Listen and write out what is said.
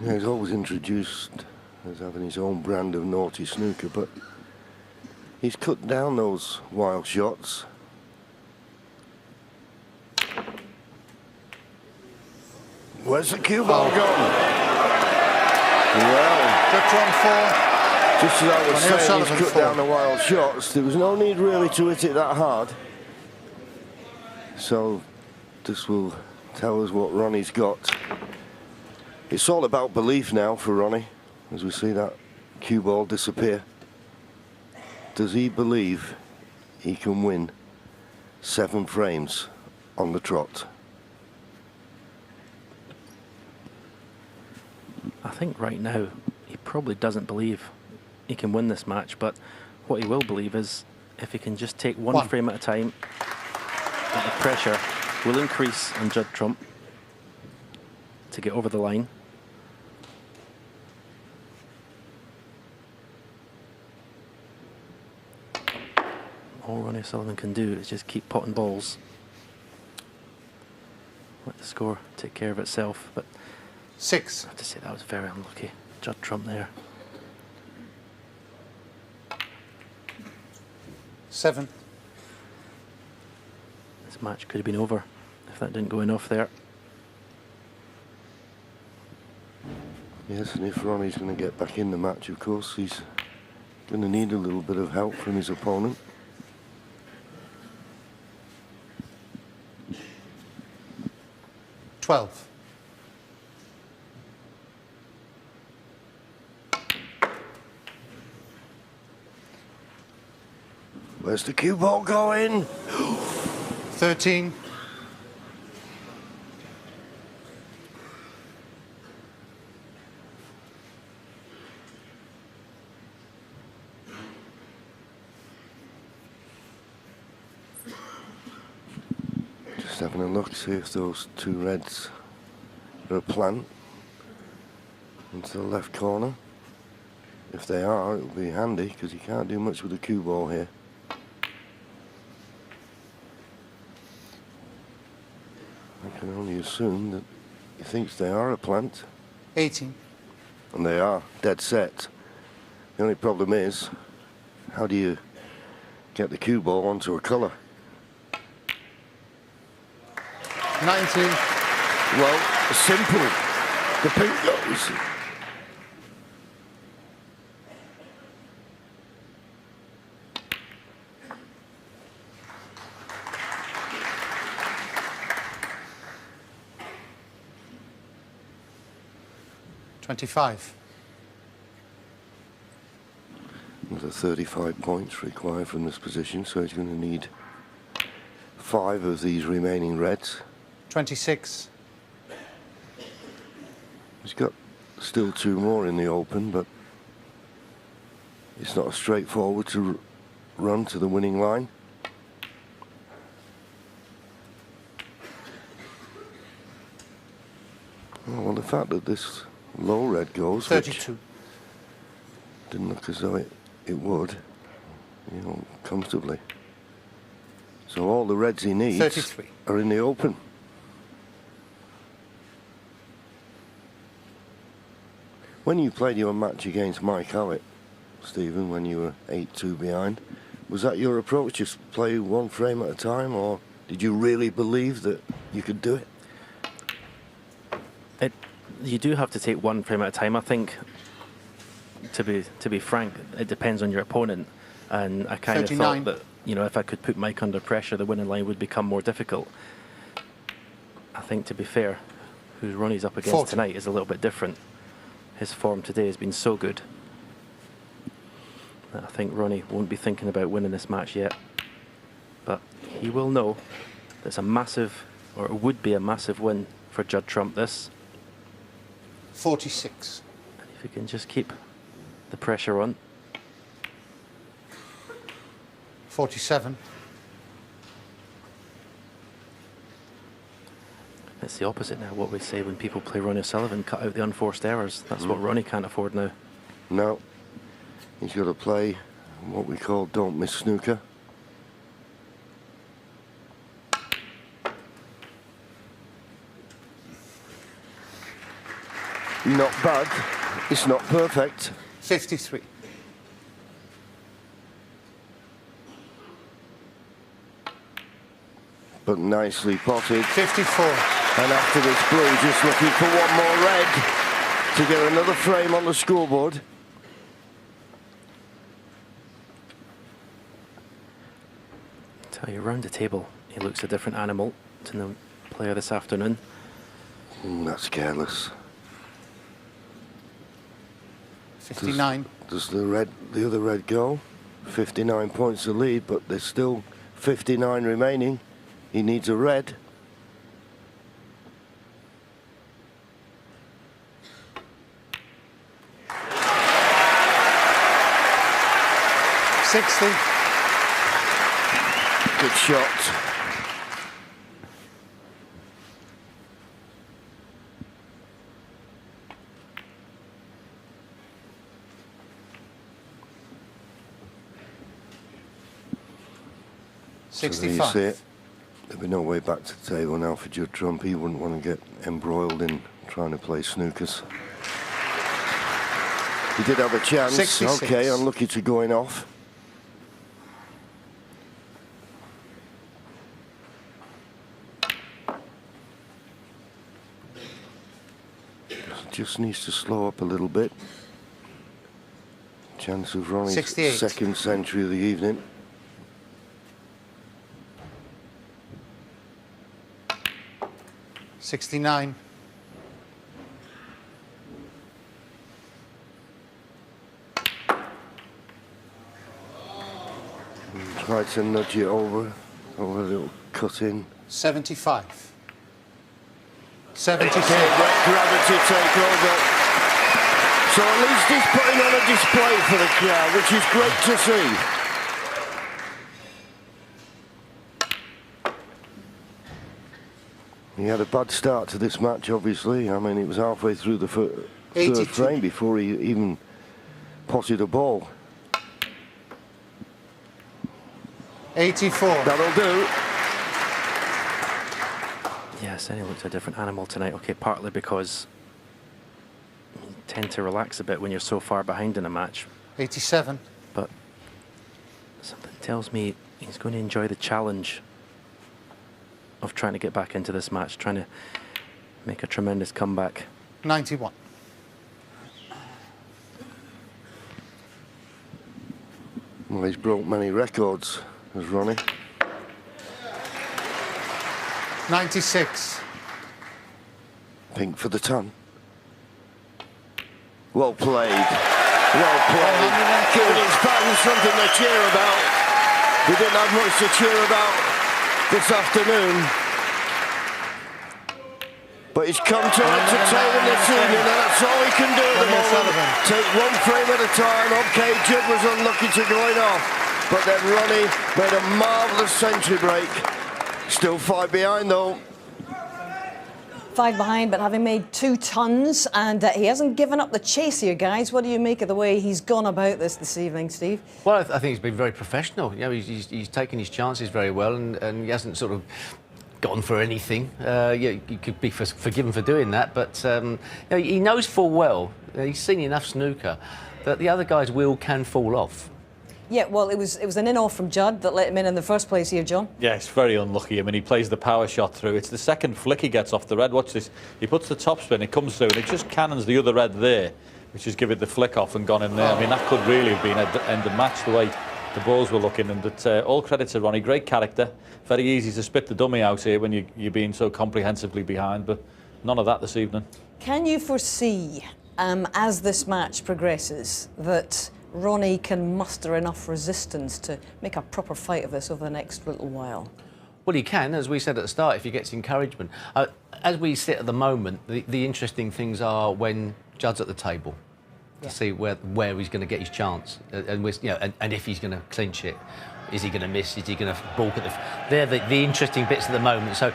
Yeah, he's always introduced as having his own brand of naughty snooker, but he's cut down those wild shots. Where's the cue ball gone? Well, Just on 4. just as I was saying, OSullivan he's cut 4. down the wild shots. There was no need really to hit it that hard. So this will tell us what Ronnie's got. It's all about belief now for Ronnie, as we see that cue ball disappear. Does he believe he can win 7 frames on the trot? I think right now he probably doesn't believe he can win this match, but what he will believe is if he can just take one frame at a time, that the pressure will increase on Judd Trump to get over the line. All Ronnie O'Sullivan can do is just keep potting balls. Let the score take care of itself, but 6. I have to say that was very unlucky. Judd Trump there. 7. This match could have been over if that didn't go enough there. Yes, and if Ronnie's going to get back in the match, of course, he's going to need a little bit of help from his opponent. $12. Where's the cue ball going? 13. Just having a look, see if those 2 reds are a plant into the left corner. If they are, it'll be handy because you can't do much with the cue ball here. I can only assume that he thinks they are a plant. 18. And they are, dead set. The only problem is, how do you get the cue ball onto a colour? 19. Well, simple. The pink goes. $25. Another 35 points required from this position, so he's going to need 5 of these remaining reds. 26. He's got still 2 more in the open, but it's not straightforward to run to the winning line. Well, the fact that this low red goes, 32. Didn't look as though it would, you know, comfortably. So all the reds he needs 33. are in the open. When you played your match against Mike Howett, Stephen, when you were 8-2 behind, was that your approach, just play 1 frame at a time, or did you really believe that you could do it? You do have to take 1 frame at a time. I think, to be frank, it depends on your opponent. And I kind 39. of thought that, you know, if I could put Mike under pressure, the winning line would become more difficult. I think, to be fair, who Ronnie's up against 40. tonight is a little bit different. His form today has been so good that I think Ronnie won't be thinking about winning this match yet. But he will know that it's a massive, or it would be a massive win for Judd Trump, this. 46. If he can just keep the pressure on. 47. It's the opposite now, what we say when people play Ronnie O'Sullivan, cut out the unforced errors. That's what Ronnie can't afford now. No. He's got to play what we call don't miss snooker. Not bad. It's not perfect. 53. But nicely potted. 54. And after this blue, just looking for one more red to get another frame on the scoreboard. Tell you, round the table, he looks a different animal to the player this afternoon. That's careless. 59. Does the other red go? 59 points to lead, but there's still 59 remaining. He needs a red. Good shot. So there you see it. There'll be no way back to the table now for Judd Trump. He wouldn't want to get embroiled in trying to play snookers. He did have a chance. 66. Okay, unlucky to going off. Just needs to slow up a little bit. Chance of Ronnie's 68. second century of the evening. $69. Try to nudge it over a little cut in. 75. 76. Let gravity take over. So at least he's putting on a display for the crowd, which is great to see. He had a bad start to this match, obviously. I mean, it was halfway through the third frame before he even potted a ball. 84. That'll do. Yeah, Senny looks a different animal tonight. Okay, partly because you tend to relax a bit when you're so far behind in a match. 87. But something tells me he's going to enjoy the challenge of trying to get back into this match, trying to make a tremendous comeback. 91. Well, he's broke many records, has Ronnie. 96. Pink for the ton. Well played. Well played. Giving his fans something to cheer about. We didn't have much to cheer about this afternoon. But he's come to entertain this evening, and that's all he can do at the moment. Take one frame at a time. Okay, Judd was unlucky to going off, but then Ronnie made a marvellous century break. Still 5 behind though. 5 behind, but having made 2 tons, and he hasn't given up the chase here, guys. What do you make of the way he's gone about this evening, Steve? Well, I think he's been very professional. You know, he's taken his chances very well, and he hasn't sort of gone for anything. Yeah, you could be forgiven for doing that, but you know, he knows full well, he's seen enough snooker, that the other guys can fall off. Yeah, well, it was an in-off from Judd that let him in the first place here, John. Yeah, it's very unlucky. I mean, he plays the power shot through. It's the second flick he gets off the red. Watch this. He puts the top spin, it comes through, and it just cannons the other red there, which has given the flick off and gone in there. I mean, that could really have been end the match the way the balls were looking. And all credit to Ronnie. Great character. Very easy to spit the dummy out here when you're being so comprehensively behind, but none of that this evening. Can you foresee, as this match progresses, that Ronnie can muster enough resistance to make a proper fight of this over the next little while? Well, he can, as we said at the start, if he gets encouragement. As we sit at the moment, the interesting things are when Judd's at the table, to see where he's going to get his chance, and you know, and if he's going to clinch it. Is he going to miss? Is he going to balk at the... They're the interesting bits at the moment. So